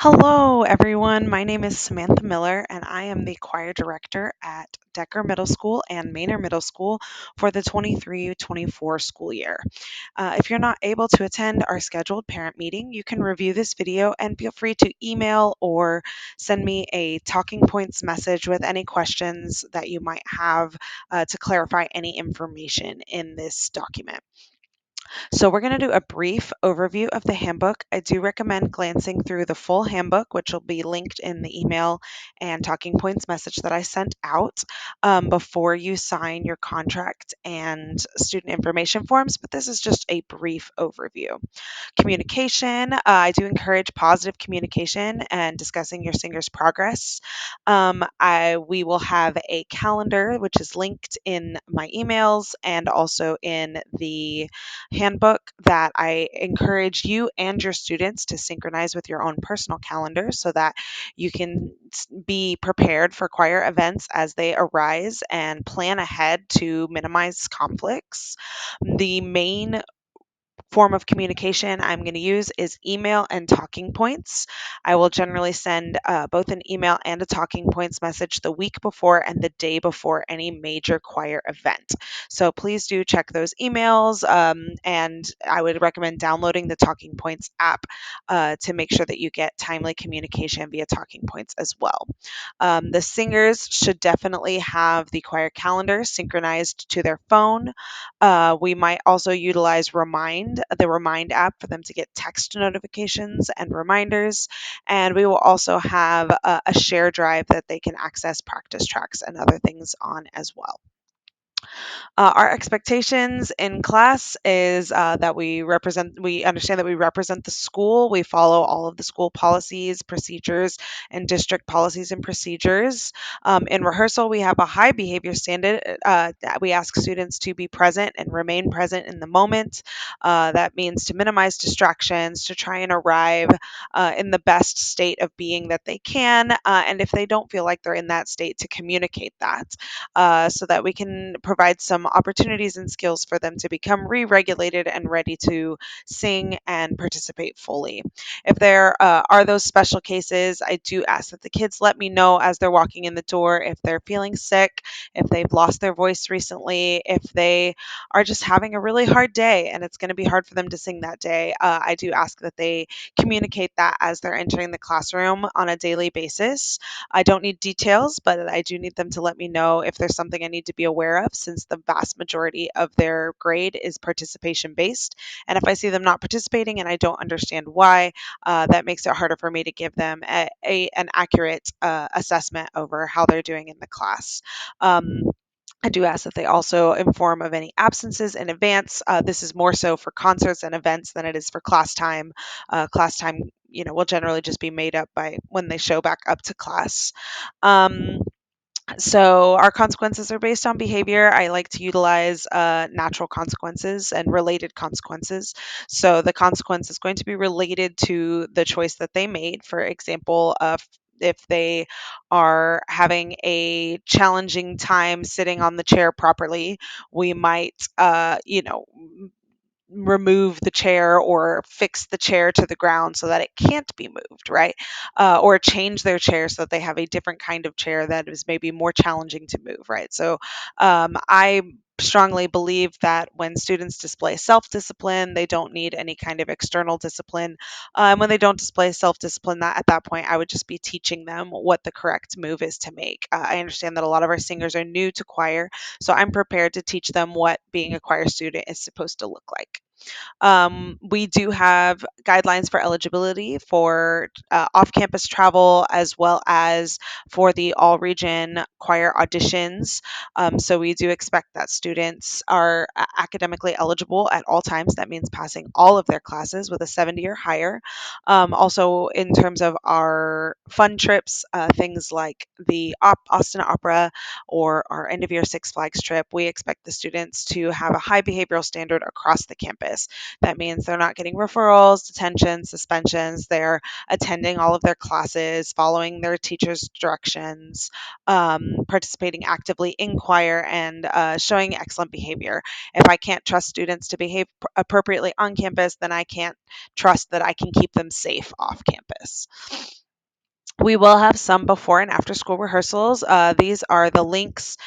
Hello, everyone. My name is Samantha Miller, and I am the choir director at Decker Middle School and Manor Middle School for the 23-24 school year. If you're not able to attend our scheduled parent meeting, you can review this video and feel free to email or send me a talking points message with any questions that you might have to clarify any information in this document. So, we're going to do a brief overview of the handbook. I do recommend glancing through the full handbook, which will be linked in the email and talking points message that I sent out before you sign your contract and student information forms. But this is just a brief overview. Communication. I do encourage positive communication and discussing your singer's progress. We will have a calendar, which is linked in my emails and also in the handbook, that I encourage you and your students to synchronize with your own personal calendar so that you can be prepared for choir events as they arise and plan ahead to minimize conflicts. The main form of communication I'm going to use is email and talking points. I will generally send both an email and a talking points message the week before and the day before any major choir event. So please do check those emails, and I would recommend downloading the talking points app to make sure that you get timely communication via talking points as well. The singers should definitely have the choir calendar synchronized to their phone. We might also utilize the Remind app for them to get text notifications and reminders. And we will also have a share drive that they can access practice tracks and other things on as well. Our expectations in class is that we understand that we represent the school. We follow all of the school policies, procedures, and district policies and procedures. In rehearsal, we have a high behavior standard that we ask students to be present and remain present in the moment. That means to minimize distractions, to try and arrive in the best state of being that they can. And if they don't feel like they're in that state, to communicate that so that we can provide some opportunities and skills for them to become re regulated and ready to sing and participate fully. If there are those special cases, I do ask that the kids let me know as they're walking in the door if they're feeling sick, if they've lost their voice recently, if they are just having a really hard day and it's going to be hard for them to sing that day. I do ask that they communicate that as they're entering the classroom on a daily basis. I don't need details, but I do need them to let me know if there's something I need to be aware of, since the vast majority of their grade is participation based. And if I see them not participating and I don't understand why, that makes it harder for me to give them an accurate assessment over how they're doing in the class. I do ask that they also inform of any absences in advance. This is more so for concerts and events than it is for class time. Class time, will generally just be made up by when they show back up to class. Um, so our consequences are based on behavior. I like to utilize natural consequences and related consequences. So the consequence is going to be related to the choice that they made. For example, if they are having a challenging time sitting on the chair properly, we might, remove the chair or fix the chair to the ground so that it can't be moved, right? Or change their chair so that they have a different kind of chair that is maybe more challenging to move, right? So I strongly believe that when students display self discipline, they don't need any kind of external discipline. And when they don't display self discipline, that at that point, I would just be teaching them what the correct move is to make. I understand that a lot of our singers are new to choir, so I'm prepared to teach them what being a choir student is supposed to look like. We do have guidelines for eligibility for off campus travel as well as for the all region choir auditions. So we do expect that students are academically eligible at all times. That means passing all of their classes with a 70 or higher. Also, in terms of our fun trips, things like the Austin Opera or our end of year Six Flags trip, we expect the students to have a high behavioral standard across the campus. campus. That means they're not getting referrals, detentions, suspensions. They're attending all of their classes, following their teachers' directions, participating actively in choir, and showing excellent behavior. If I can't trust students to behave appropriately on campus, then I can't trust that I can keep them safe off campus. We will have some before and after school rehearsals. These are the links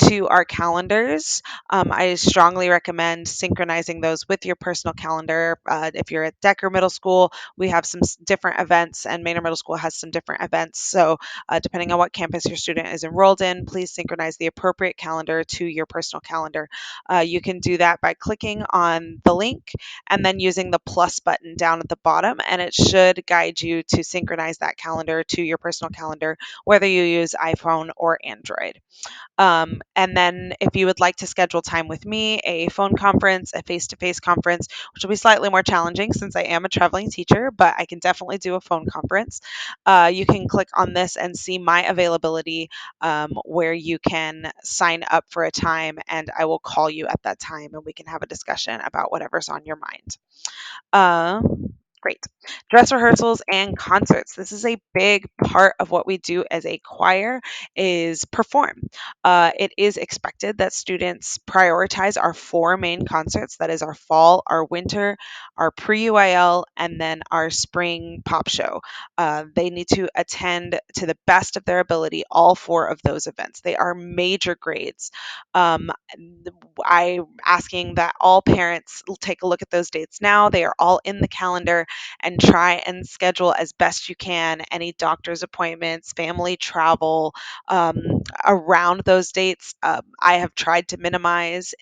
to our calendars. I strongly recommend synchronizing those with your personal calendar. If you're at Decker Middle School, we have some different events, and Manor Middle School has some different events. So, depending on what campus your student is enrolled in, please synchronize the appropriate calendar to your personal calendar. You can do that by clicking on the link and then using the plus button down at the bottom, and it should guide you to synchronize that calendar to your personal calendar, whether you use iPhone or Android. And then, if you would like to schedule time with me, a phone conference, a face to face conference, which will be slightly more challenging since I am a traveling teacher, but I can definitely do a phone conference. You can click on this and see my availability, where you can sign up for a time, and I will call you at that time and we can have a discussion about whatever's on your mind. Great. Dress rehearsals and concerts. This is a big part of what we do as a choir is perform. It is expected that students prioritize our four main concerts. That is our fall, our winter, our pre-UIL, and then our spring pop show. They need to attend to the best of their ability all four of those events. They are major grades. Um, I'm asking that all parents take a look at those dates now. They are all in the calendar, and try and schedule as best you can any doctor's appointments, family travel um, around those dates. I have tried to minimize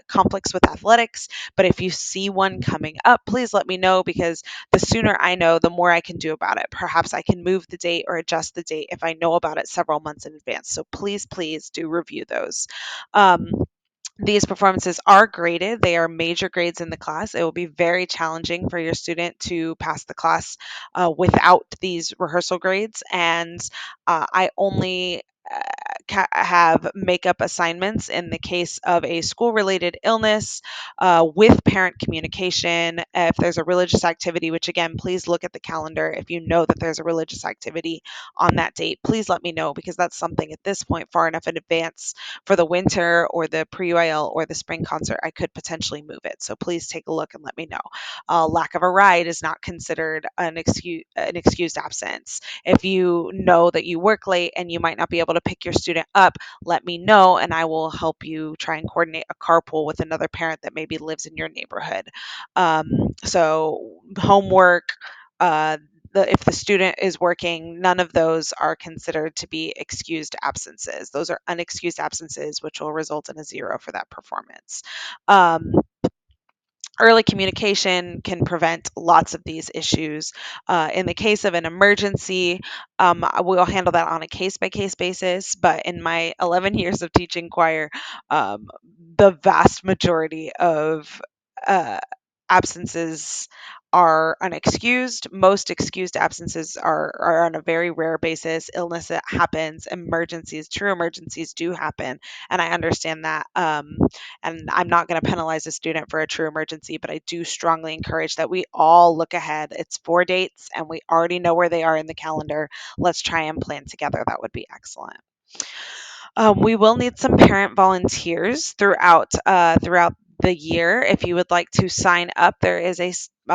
conflicts with athletics, but if you see one coming up, please let me know because the sooner I know, the more I can do about it. Perhaps I can move the date or adjust the date if I know about it several months in advance. So please, please do review those. Um, these performances are graded. They are major grades in the class. It will be very challenging for your student to pass the class without these rehearsal grades. And I only have makeup assignments in the case of a school related illness with parent communication. If there's a religious activity, which again, please look at the calendar. If you know that there's a religious activity on that date, please let me know because that's something at this point far enough in advance for the winter or the pre-UIL or the spring concert, I could potentially move it. So please take a look and let me know. Lack of a ride is not considered an excused absence. If you know that you work late and you might not be able to pick your student up, let me know and I will help you try and coordinate a carpool with another parent that maybe lives in your neighborhood. So homework, uh, if the student is working, none of those are considered to be excused absences. Those are unexcused absences, which will result in a zero for that performance. Um, Early communication can prevent lots of these issues. In the case of an emergency, we'll handle that on a case by case basis. But in my 11 years of teaching choir, um, the vast majority of uh, absences are unexcused. Most excused absences are on a very rare basis. Illness that happens, emergencies, true emergencies do happen, and I understand that. And I'm not going to penalize a student for a true emergency, but I do strongly encourage that we all look ahead. It's 4 dates, and we already know where they are in the calendar. Let's try and plan together. That would be excellent. We will need some parent volunteers throughout the year. If you would like to sign up, there is a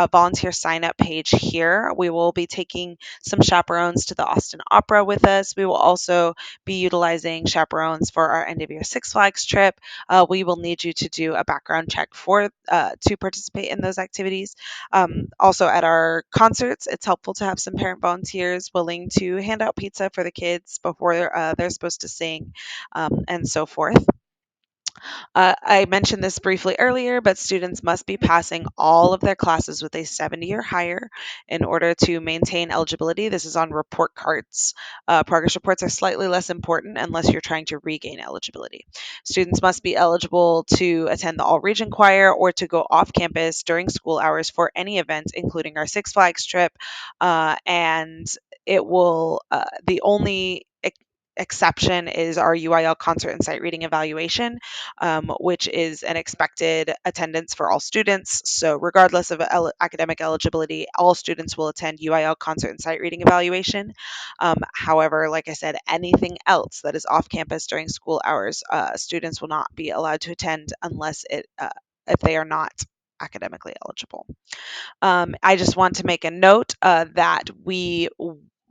volunteer sign up page here. We will be taking some chaperones to the Austin Opera with us. We will also be utilizing chaperones for our end of year Six Flags trip. We will need you to do a background check for to participate in those activities. Also, at our concerts, it's helpful to have some parent volunteers willing to hand out pizza for the kids before they're supposed to sing, and so forth. I mentioned this briefly earlier, but students must be passing all of their classes with a 70 or higher in order to maintain eligibility. This is on report cards. Progress reports are slightly less important unless you're trying to regain eligibility. Students must be eligible to attend the all region choir or to go off campus during school hours for any event, including our Six Flags trip. And it will, the only exception is our UIL concert and sight reading evaluation, which is an expected attendance for all students. So, regardless of academic eligibility, all students will attend UIL concert and sight reading evaluation. However, like I said, anything else that is off campus during school hours, students will not be allowed to attend unless if they are not academically eligible. I just want to make a note that we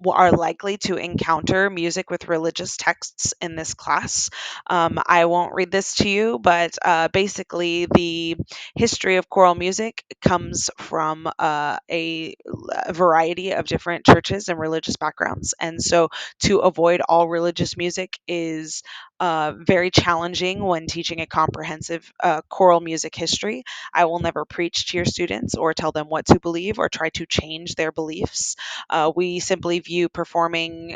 are likely to encounter music with religious texts in this class. I won't read this to you, but basically, the history of choral music comes from a variety of different churches and religious backgrounds. And so, to avoid all religious music is very challenging when teaching a comprehensive choral music history. I will never preach to your students or tell them what to believe or try to change their beliefs. We simply view performing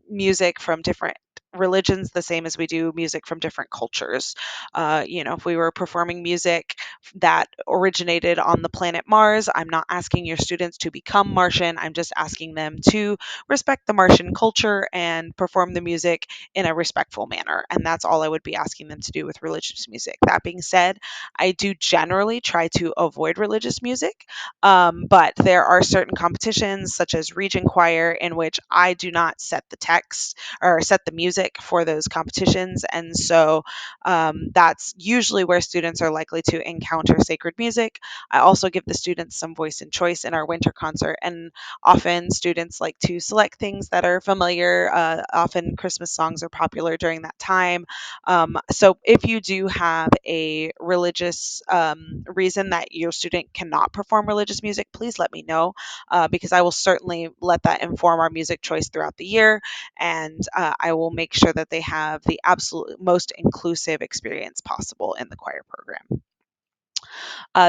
music from different religions the same as we do music from different cultures. If we were performing music that originated on the planet Mars, I'm not asking your students to become Martian. I'm just asking them to respect the Martian culture and perform the music in a respectful manner. And that's all I would be asking them to do with religious music. That being said, I do generally try to avoid religious music, but there are certain competitions, such as Region Choir, in which I do not set the text or set the music for those competitions. And so that's usually where students are likely to encounter sacred music. I also give the students some voice and choice in our winter concert, and often students like to select things that are familiar. Often Christmas songs are popular during that time. So if you do have a religious reason that your student cannot perform religious music, please let me know, because I will certainly let that inform our music choice throughout the year, and I will make sure that they have the absolute most inclusive experience possible in the choir program.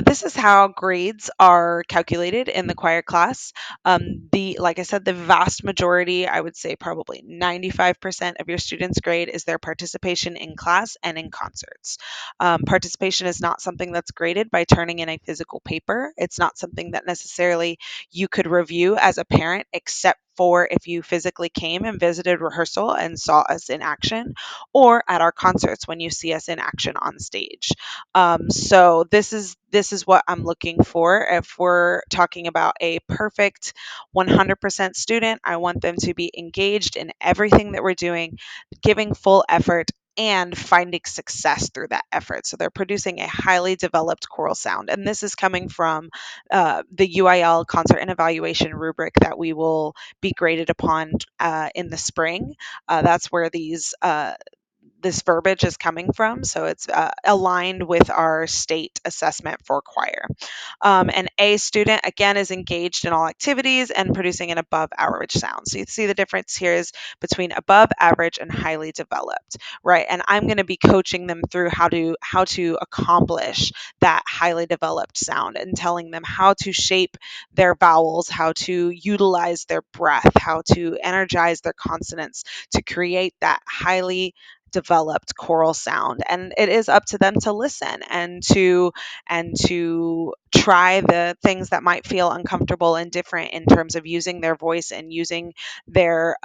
This is how grades are calculated in the choir class. Like I said, the vast majority, I would say probably 95% of your students' grade is their participation in class and in concerts. Participation is not something that's graded by turning in a physical paper. It's not something that necessarily you could review as a parent, except for if you physically came and visited rehearsal and saw us in action, or at our concerts when you see us in action on stage. So this is what I'm looking for. If we're talking about a perfect 100% student, I want them to be engaged in everything that we're doing, giving full effort, and finding success through that effort. So they're producing a highly developed choral sound. And this is coming from the UIL concert and evaluation rubric that we will be graded upon in the spring. That's where this verbiage is coming from. So it's aligned with our state assessment for choir. An A student, again, is engaged in all activities and producing an above average sound. So you see the difference here is between above average and highly developed, right? And I'm going to be coaching them through how to accomplish that highly developed sound and telling them how to shape their vowels, how to utilize their breath, how to energize their consonants to create that highly developed choral sound. And it is up to them to listen and to try the things that might feel uncomfortable and different in terms of using their voice and using their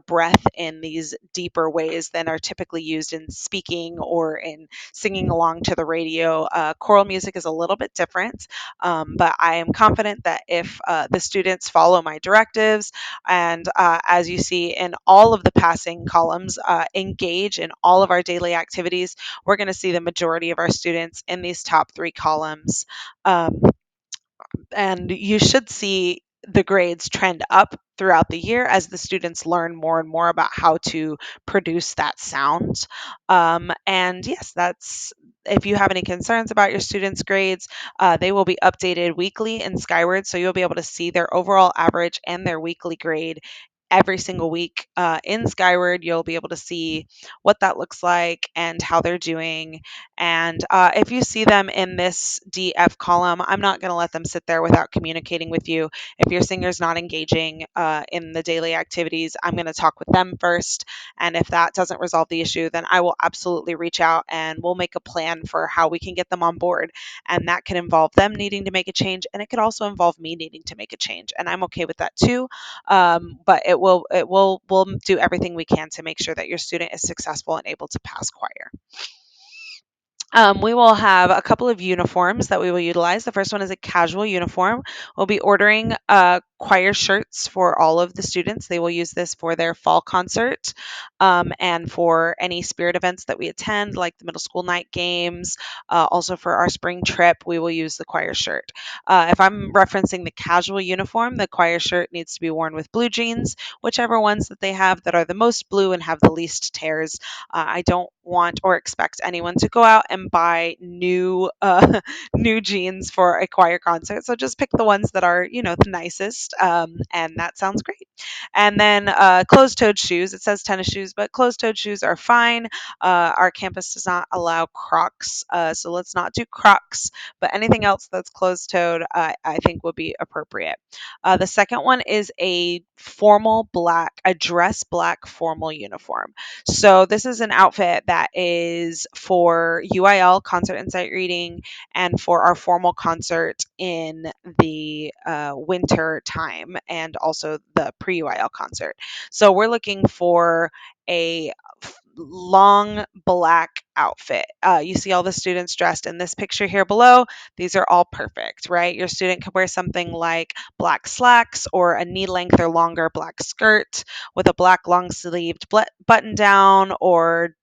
breath in these deeper ways than are typically used in speaking or in singing along to the radio. Choral music is a little bit different, but I am confident that if the students follow my directives and, as you see in all of the passing columns, engage in all of our daily activities, we're going to see the majority of our students in these top three columns. Um, and you should see the grades trend up throughout the year as the students learn more and more about how to produce that sound. And yes, that's if you have any concerns about your students' grades, they will be updated weekly in Skyward, so you'll be able to see their overall average and their weekly grade every single week in Skyward. You'll be able to see what that looks like and how they're doing. And if you see them in this DF column, I'm not going to let them sit there without communicating with you. If your singer's not engaging in the daily activities, I'm going to talk with them first. And if that doesn't resolve the issue, then I will absolutely reach out and we'll make a plan for how we can get them on board. And that can involve them needing to make a change, and it could also involve me needing to make a change. And I'm okay with that too. But it we'll do everything we can to make sure that your student is successful and able to pass choir. We will have a couple of uniforms that we will utilize. The first one is a casual uniform. We'll be ordering choir shirts for all of the students. They will use this for their fall concert and for any spirit events that we attend, like the middle school night games. Also, for our spring trip, we will use the choir shirt. If I'm referencing the casual uniform, the choir shirt needs to be worn with blue jeans, whichever ones that they have that are the most blue and have the least tears. I don't want or expect anyone to go out and buy new new jeans for a choir concert. So just pick the ones that are, the nicest, and that sounds great. And then closed-toed shoes. It says tennis shoes, but closed-toed shoes are fine. Our campus does not allow Crocs, so let's not do Crocs. But anything else that's closed-toed, I think would be appropriate. The second one is a dress black formal uniform. So this is an outfit that is for UIL concert and sight reading and for our formal concert in the winter time and also the pre-UIL concert. So we're looking for a long black outfit. You see all the students dressed in this picture here below. These are all perfect, right? Your student could wear something like black slacks or a knee length or longer black skirt with a black long sleeved button down or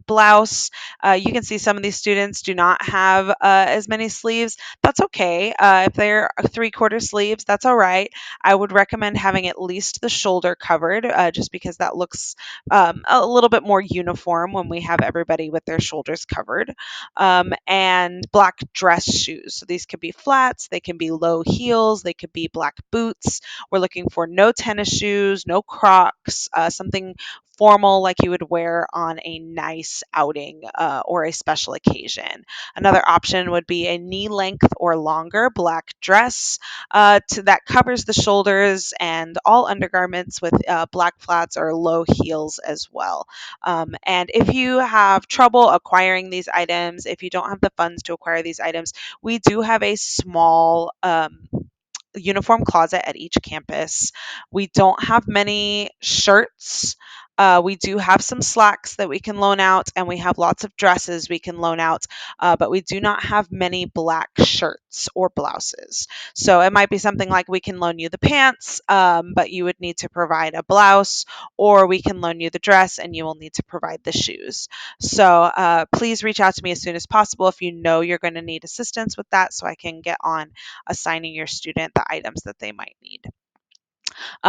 blouse. You can see some of these students do not have as many sleeves. That's okay. If they're 3/4 sleeves, that's all right. I would recommend having at least the shoulder covered just because that looks a little bit more uniform when we have everybody with their shoulders covered. And black dress shoes. So these could be flats, they can be low heels, they could be black boots. We're looking for no tennis shoes, no Crocs, something formal like you would wear on a nice outing or a special occasion. Another option would be a knee length or longer black dress that covers the shoulders and all undergarments with black flats or low heels as well. And if you have trouble acquiring these items, if you don't have the funds to acquire these items, we do have a small uniform closet at each campus. We don't have many shirts. We do have some slacks that we can loan out, and we have lots of dresses we can loan out, but we do not have many black shirts or blouses. So it might be something like we can loan you the pants, but you would need to provide a blouse, or we can loan you the dress and you will need to provide the shoes. So please reach out to me as soon as possible if you know you're going to need assistance with that so I can get on assigning your student the items that they might need.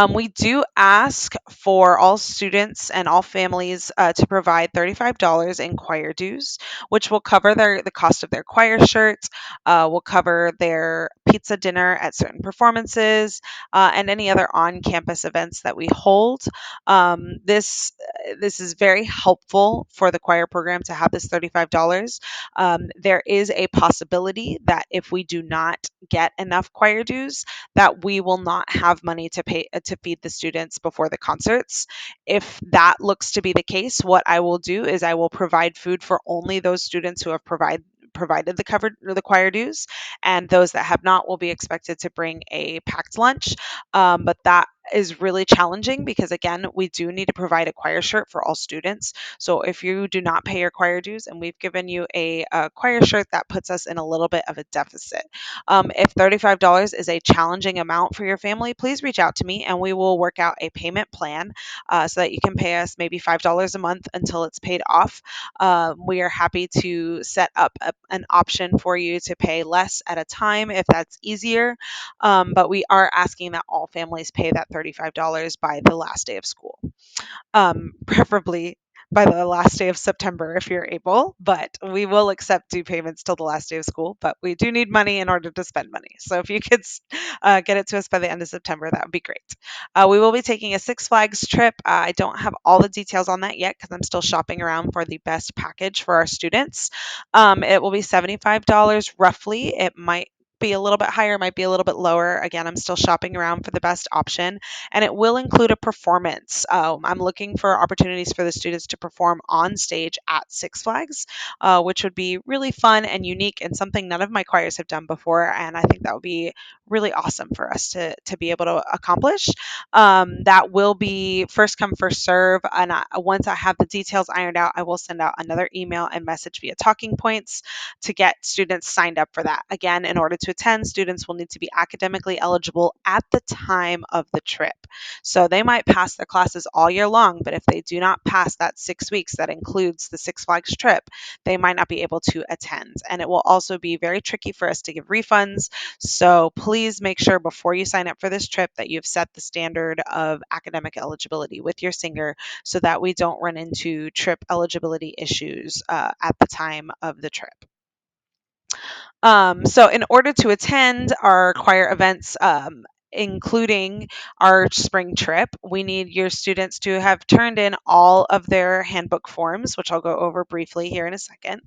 We do ask for all students and all families to provide $35 in choir dues, which will cover the cost of their choir shirts, will cover their pizza dinner at certain performances, and any other on-campus events that we hold. This is very helpful for the choir program to have this $35. There is a possibility that if we do not get enough choir dues, that we will not have money to pay to feed the students before the concerts. If that looks to be the case, what I will do is I will provide food for only those students who have provided the choir dues, and those that have not will be expected to bring a packed lunch. But that is really challenging because again we do need to provide a choir shirt for all students. So if you do not pay your choir dues and we've given you a choir shirt, that puts us in a little bit of a deficit. If $35 is a challenging amount for your family, please reach out to me and we will work out a payment plan so that you can pay us maybe $5 a month until it's paid off. We are happy to set up an option for you to pay less at a time if that's easier. But we are asking that all families pay that $35 by the last day of school, preferably by the last day of September if you're able, but we will accept due payments till the last day of school. But we do need money in order to spend money. So if you could get it to us by the end of September, that would be great. We will be taking a Six Flags trip. I don't have all the details on that yet because I'm still shopping around for the best package for our students. It will be $75 roughly. It might be a little bit higher, might be a little bit lower. Again, I'm still shopping around for the best option, and it will include a performance. I'm looking for opportunities for the students to perform on stage at Six Flags, which would be really fun and unique and something none of my choirs have done before. And I think that would be really awesome for us to be able to accomplish. That will be first come, first serve. And once I have the details ironed out, I will send out another email and message via talking points to get students signed up for that. Again, in order to attend, students will need to be academically eligible at the time of the trip. So they might pass their classes all year long, but if they do not pass that 6 weeks that includes the Six Flags trip, they might not be able to attend. And it will also be very tricky for us to give refunds. So please make sure before you sign up for this trip that you've set the standard of academic eligibility with your singer so that we don't run into trip eligibility issues at the time of the trip. So, in order to attend our choir events, including our spring trip, we need your students to have turned in all of their handbook forms, which I'll go over briefly here in a second.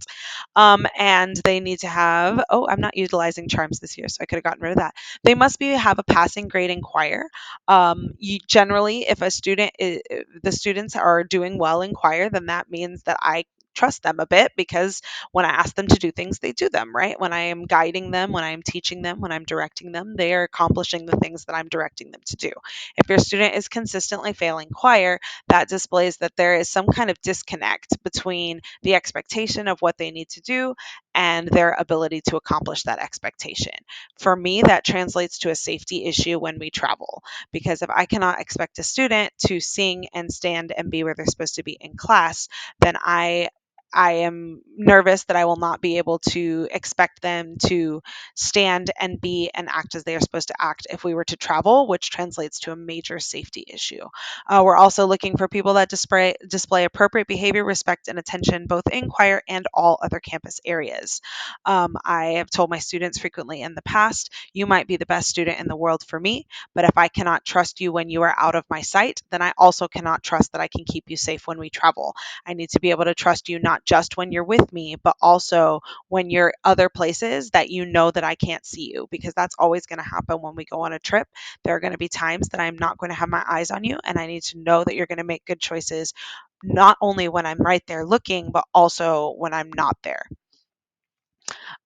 And they need to have, oh, I'm not utilizing charms this year, so I could have gotten rid of that. They must have a passing grade in choir. Generally, if the students are doing well in choir, then that means that I trust them a bit because when I ask them to do things, they do them, right? When I am guiding them, when I am teaching them, when I'm directing them, they are accomplishing the things that I'm directing them to do. If your student is consistently failing choir, that displays that there is some kind of disconnect between the expectation of what they need to do and their ability to accomplish that expectation. For me, that translates to a safety issue when we travel, because if I cannot expect a student to sing and stand and be where they're supposed to be in class, then I am nervous that I will not be able to expect them to stand and be and act as they are supposed to act if we were to travel, which translates to a major safety issue. We're also looking for people that display appropriate behavior, respect, and attention both in choir and all other campus areas. I have told my students frequently in the past, you might be the best student in the world for me, but if I cannot trust you when you are out of my sight, then I also cannot trust that I can keep you safe when we travel. I need to be able to trust you not just when you're with me, but also when you're other places that you know that I can't see you, because that's always going to happen when we go on a trip. There are going to be times that I'm not going to have my eyes on you, and I need to know that you're going to make good choices, not only when I'm right there looking, but also when I'm not there.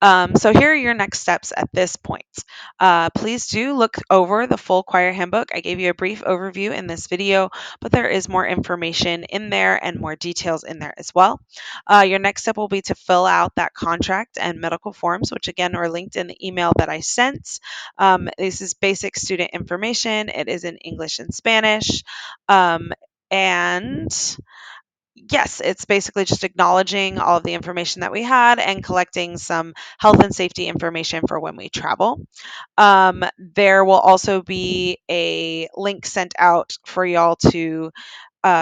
So here are your next steps at this point. Please do look over the full choir handbook. I gave you a brief overview in this video, but there is more information in there and more details in there as well. Your next step will be to fill out that contract and medical forms, which again are linked in the email that I sent. This is basic student information. It is in English and Spanish. And yes, it's basically just acknowledging all of the information that we had and collecting some health and safety information for when we travel. There will also be a link sent out for y'all to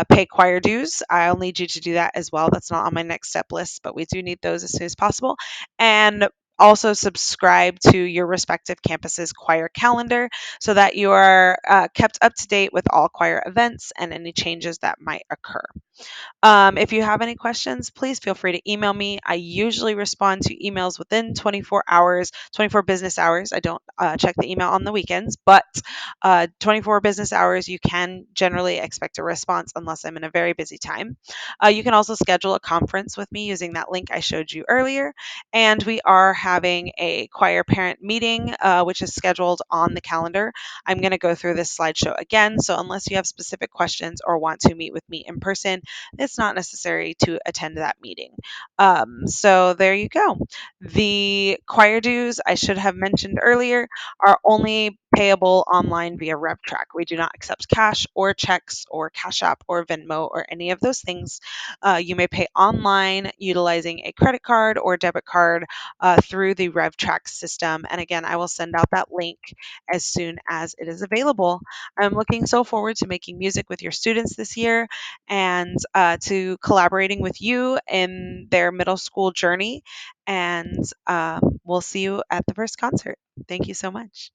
pay choir dues. I'll need you to do that as well. That's not on my next step list, but we do need those as soon as possible. And also subscribe to your respective campus's choir calendar so that you are kept up to date with all choir events and any changes that might occur. If you have any questions, please feel free to email me. I usually respond to emails within 24 hours, 24 business hours. I don't check the email on the weekends, but 24 business hours, you can generally expect a response unless I'm in a very busy time. You can also schedule a conference with me using that link I showed you earlier. And we are having a choir parent meeting, which is scheduled on the calendar. I'm going to go through this slideshow again. So unless you have specific questions or want to meet with me in person, it's not necessary to attend that meeting. So there you go. The choir dues I should have mentioned earlier are only payable online via RevTrack. We do not accept cash or checks or Cash App or Venmo or any of those things. You may pay online utilizing a credit card or debit card through the RevTrack system. And again, I will send out that link as soon as it is available. I'm looking so forward to making music with your students this year and to collaborating with you in their middle school journey. And we'll see you at the first concert. Thank you so much.